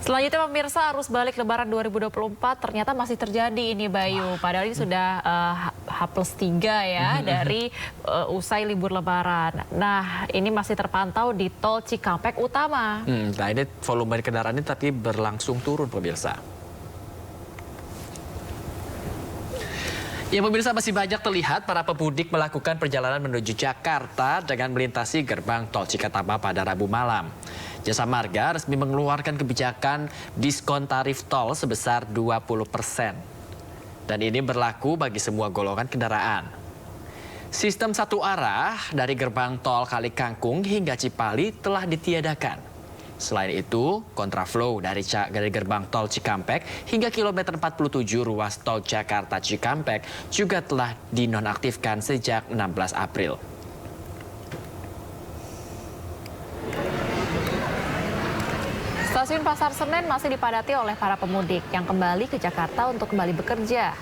Selanjutnya pemirsa, arus balik Lebaran 2024 ternyata masih terjadi ini Bayu. Padahal ini sudah H+3 ya dari usai libur Lebaran. Nah, ini masih terpantau di Tol Cikampek Utama. Nah, ini volume kendaraan ini tapi berlangsung turun pemirsa. Ya pemirsa, masih banyak terlihat para pemudik melakukan perjalanan menuju Jakarta dengan melintasi gerbang Tol Cikatama pada Rabu malam. Jasa Marga resmi mengeluarkan kebijakan diskon tarif tol sebesar 20%. Dan ini berlaku bagi semua golongan kendaraan. Sistem satu arah dari gerbang tol Kali Kangkung hingga Cipali telah ditiadakan. Selain itu, kontraflow dari gerbang tol Cikampek hingga kilometer 47 ruas tol Jakarta Cikampek juga telah dinonaktifkan sejak 16 April. Stasiun Pasar Senen masih dipadati oleh para pemudik yang kembali ke Jakarta untuk kembali bekerja.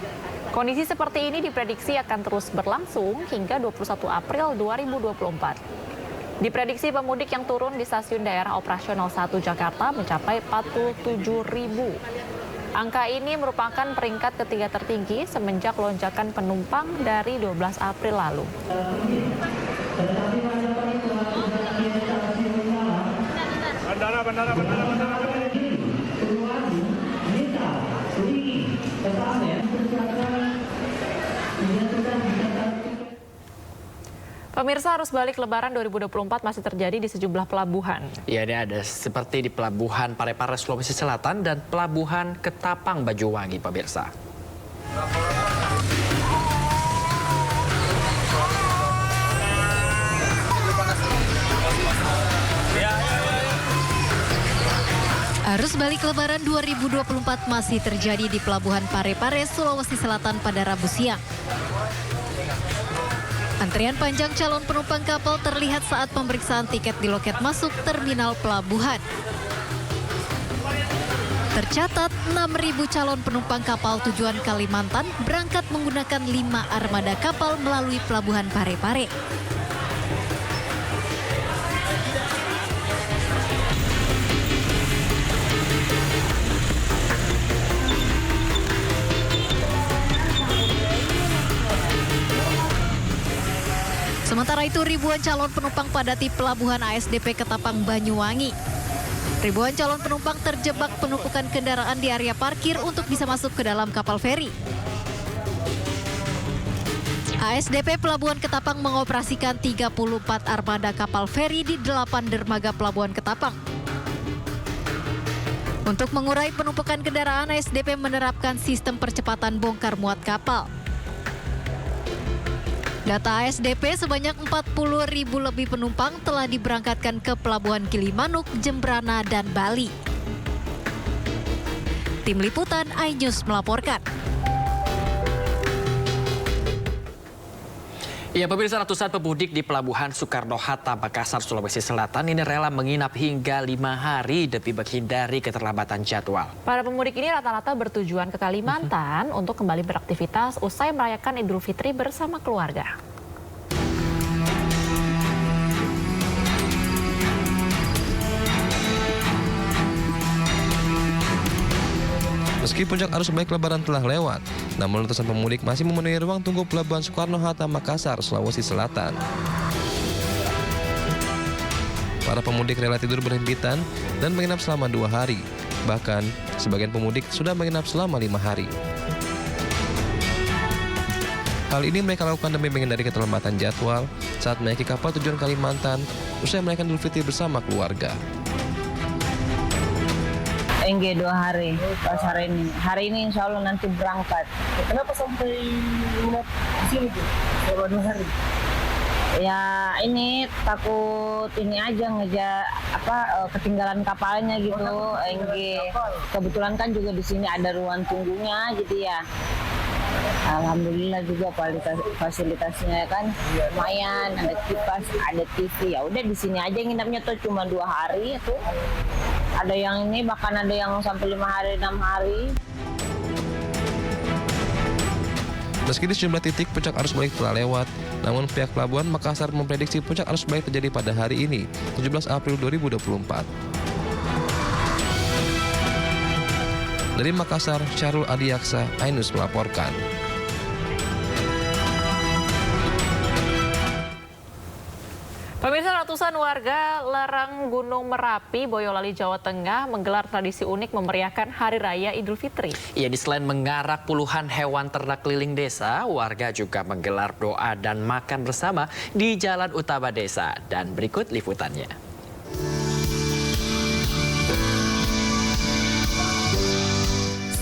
Kondisi seperti ini diprediksi akan terus berlangsung hingga 21 April 2024. Diprediksi pemudik yang turun di stasiun daerah operasional 1 Jakarta mencapai 47.000. Angka ini merupakan peringkat ketiga tertinggi semenjak lonjakan penumpang dari 12 April lalu. Bandara. Pemirsa, arus balik Lebaran 2024 masih terjadi di sejumlah pelabuhan. Ya, ini ada seperti di Pelabuhan Parepare Sulawesi Selatan dan Pelabuhan Ketapang Banyuwangi, pemirsa. Arus balik Lebaran 2024 masih terjadi di Pelabuhan Parepare, Sulawesi Selatan pada Rabu siang. Antrian panjang calon penumpang kapal terlihat saat pemeriksaan tiket di loket masuk terminal pelabuhan. Tercatat 6.000 calon penumpang kapal tujuan Kalimantan berangkat menggunakan 5 armada kapal melalui Pelabuhan Parepare. Sementara itu, ribuan calon penumpang padati Pelabuhan ASDP Ketapang Banyuwangi. Ribuan calon penumpang terjebak penumpukan kendaraan di area parkir untuk bisa masuk ke dalam kapal feri. ASDP Pelabuhan Ketapang mengoperasikan 34 armada kapal feri di 8 dermaga Pelabuhan Ketapang. Untuk mengurai penumpukan kendaraan, ASDP menerapkan sistem percepatan bongkar muat kapal. Data ASDP, sebanyak 40.000 lebih penumpang telah diberangkatkan ke Pelabuhan Gilimanuk, Jembrana, dan Bali. Tim Liputan iNews melaporkan. Ya pemirsa, ratusan pemudik di Pelabuhan Soekarno-Hatta, Makassar, Sulawesi Selatan ini rela menginap hingga 5 hari demi menghindari keterlambatan jadwal. Para pemudik ini rata-rata bertujuan ke Kalimantan untuk kembali beraktivitas usai merayakan Idul Fitri bersama keluarga. Meski puncak arus balik Lebaran telah lewat, namun ratusan pemudik masih memenuhi ruang tunggu Pelabuhan Soekarno-Hatta, Makassar, Sulawesi Selatan. Para pemudik rela tidur berhimpitan dan menginap selama 2 hari. Bahkan, sebagian pemudik sudah menginap selama 5 hari. Hal ini mereka lakukan demi menghindari keterlambatan jadwal saat menaiki kapal tujuan Kalimantan usai merayakan Idul Fitri bersama keluarga. NG 2 hari pas hari ini. Hari ini insya Allah nanti berangkat. Kenapa sampai menginap di sini tuh selama 2 hari? Ya ini takut ini aja ketinggalan kapalnya gitu. NG. Kebetulan kan juga di sini ada ruang tunggunya, jadi ya. Alhamdulillah juga fasilitasnya kan lumayan, ada kipas, ada TV. Ya udah di sini aja nginapnya tuh cuma 2 hari itu. Ada yang ini bahkan ada yang sampai 5 hari, 6 hari. Meski di sejumlah titik puncak arus balik telah lewat, namun pihak Pelabuhan Makassar memprediksi puncak arus balik terjadi pada hari ini, 17 April 2024. Dari Makassar, Syarul Adiaksa, Ainus melaporkan. Pemirsa, ratusan warga lereng Gunung Merapi, Boyolali, Jawa Tengah menggelar tradisi unik memeriahkan Hari Raya Idul Fitri. Ya, di selain mengarak puluhan hewan ternak keliling desa, warga juga menggelar doa dan makan bersama di jalan utama desa. Dan berikut liputannya.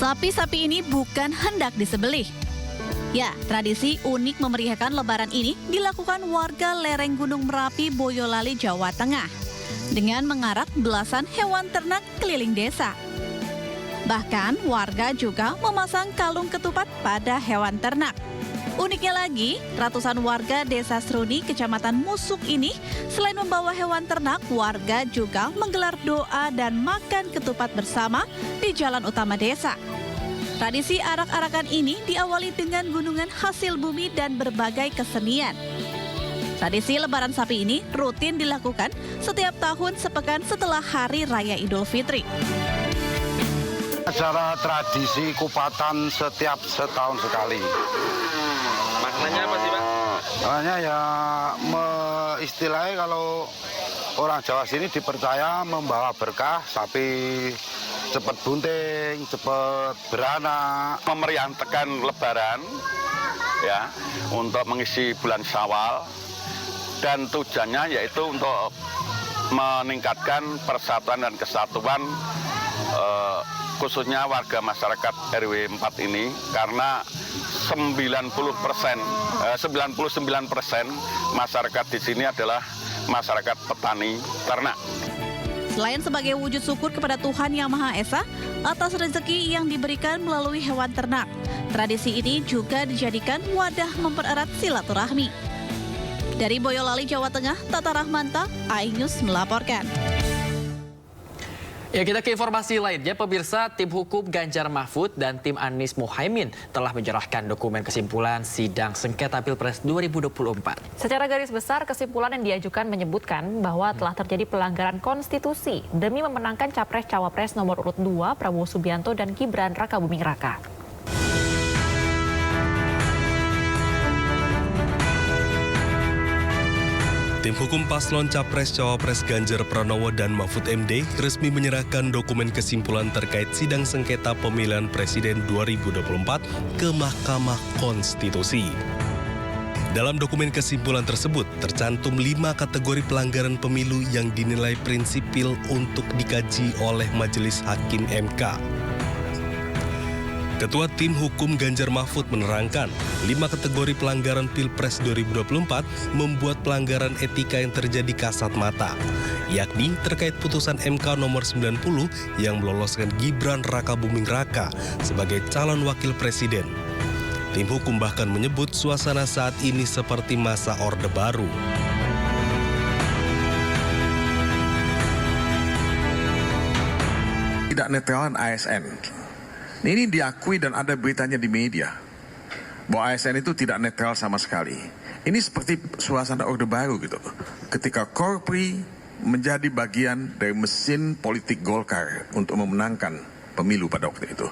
Sapi-sapi ini bukan hendak disembelih. Ya, tradisi unik memeriahkan Lebaran ini dilakukan warga lereng Gunung Merapi, Boyolali, Jawa Tengah dengan mengarak belasan hewan ternak keliling desa. Bahkan warga juga memasang kalung ketupat pada hewan ternak. Uniknya lagi, ratusan warga desa Seruni, Kecamatan Musuk ini selain membawa hewan ternak, warga juga menggelar doa dan makan ketupat bersama di jalan utama desa. Tradisi arak-arakan ini diawali dengan gunungan hasil bumi dan berbagai kesenian. Tradisi Lebaran sapi ini rutin dilakukan setiap tahun sepekan setelah Hari Raya Idul Fitri. Acara tradisi kupatan setiap setahun sekali. Maknanya apa sih, Pak? Maknanya ya istilahnya kalau orang Jawa sini dipercaya membawa berkah, sapi cepat bunting, cepat beranak, memeriahkan Lebaran ya untuk mengisi bulan Syawal, dan tujuannya yaitu untuk meningkatkan persatuan dan kesatuan khususnya warga masyarakat RW 4 ini, karena 99% masyarakat di sini adalah masyarakat petani ternak. Selain sebagai wujud syukur kepada Tuhan Yang Maha Esa atas rezeki yang diberikan melalui hewan ternak, tradisi ini juga dijadikan wadah mempererat silaturahmi. Dari Boyolali, Jawa Tengah, Tata Rahmanta, iNews melaporkan. Ya, kita ke informasi lainnya, pemirsa. Tim hukum Ganjar Mahfud dan tim Anies Mohaimin telah menyerahkan dokumen kesimpulan sidang sengketa Pilpres 2024. Secara garis besar, kesimpulan yang diajukan menyebutkan bahwa telah terjadi pelanggaran konstitusi demi memenangkan Capres-Cawapres nomor urut 2 Prabowo Subianto dan Gibran Rakabuming Raka. Tim hukum paslon Capres-Cawapres Ganjar Pranowo dan Mahfud MD resmi menyerahkan dokumen kesimpulan terkait sidang sengketa pemilihan presiden 2024 ke Mahkamah Konstitusi. Dalam dokumen kesimpulan tersebut tercantum 5 kategori pelanggaran pemilu yang dinilai prinsipil untuk dikaji oleh Majelis Hakim MK. Ketua Tim Hukum Ganjar Mahfud menerangkan, 5 kategori pelanggaran Pilpres 2024 membuat pelanggaran etika yang terjadi kasat mata, yakni terkait putusan MK nomor 90 yang meloloskan Gibran Rakabuming Raka sebagai calon wakil presiden. Tim hukum bahkan menyebut suasana saat ini seperti masa Orde Baru. Tidak netralan ASN. Ini diakui dan ada beritanya di media bahwa ASN itu tidak netral sama sekali. Ini seperti suasana Orde Baru gitu. Ketika Korpri menjadi bagian dari mesin politik Golkar untuk memenangkan pemilu pada waktu itu.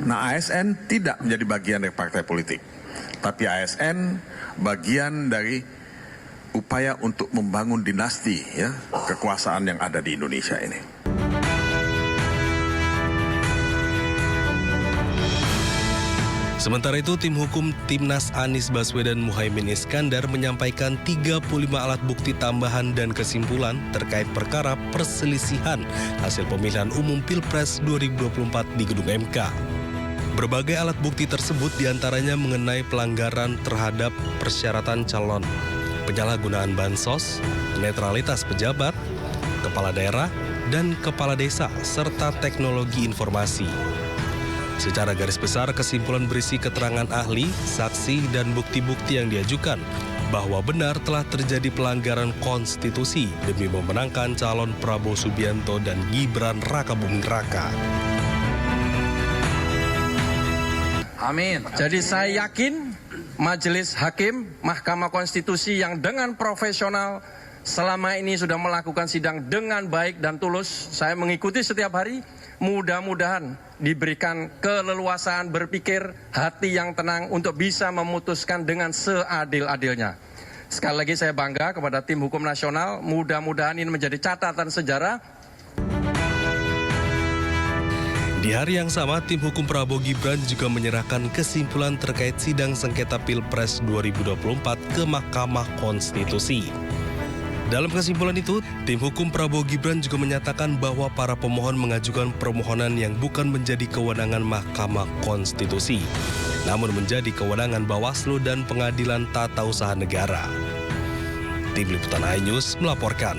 Nah, ASN tidak menjadi bagian dari partai politik, tapi ASN bagian dari upaya untuk membangun dinasti ya kekuasaan yang ada di Indonesia ini. Sementara itu, tim hukum Timnas Anies Baswedan Muhaimin Iskandar menyampaikan 35 alat bukti tambahan dan kesimpulan terkait perkara perselisihan hasil pemilihan umum Pilpres 2024 di Gedung MK. Berbagai alat bukti tersebut diantaranya mengenai pelanggaran terhadap persyaratan calon, penyalahgunaan bansos, netralitas pejabat, kepala daerah, dan kepala desa, serta teknologi informasi. Secara garis besar, kesimpulan berisi keterangan ahli, saksi, dan bukti-bukti yang diajukan bahwa benar telah terjadi pelanggaran konstitusi demi memenangkan calon Prabowo Subianto dan Gibran Rakabuming Raka. Amin. Jadi saya yakin Majelis Hakim Mahkamah Konstitusi yang dengan profesional selama ini sudah melakukan sidang dengan baik dan tulus. Saya mengikuti setiap hari. mudah-mudahan diberikan keleluasaan berpikir, hati yang tenang untuk bisa memutuskan dengan seadil-adilnya. Sekali lagi saya bangga kepada tim hukum nasional, mudah-mudahan ini menjadi catatan sejarah. Di hari yang sama, tim hukum Prabowo Gibran juga menyerahkan kesimpulan terkait sidang sengketa Pilpres 2024 ke Mahkamah Konstitusi. Dalam kesimpulan itu, tim hukum Prabowo Gibran juga menyatakan bahwa para pemohon mengajukan permohonan yang bukan menjadi kewenangan Mahkamah Konstitusi, namun menjadi kewenangan Bawaslu dan Pengadilan Tata Usaha Negara. Tim Liputan iNews melaporkan.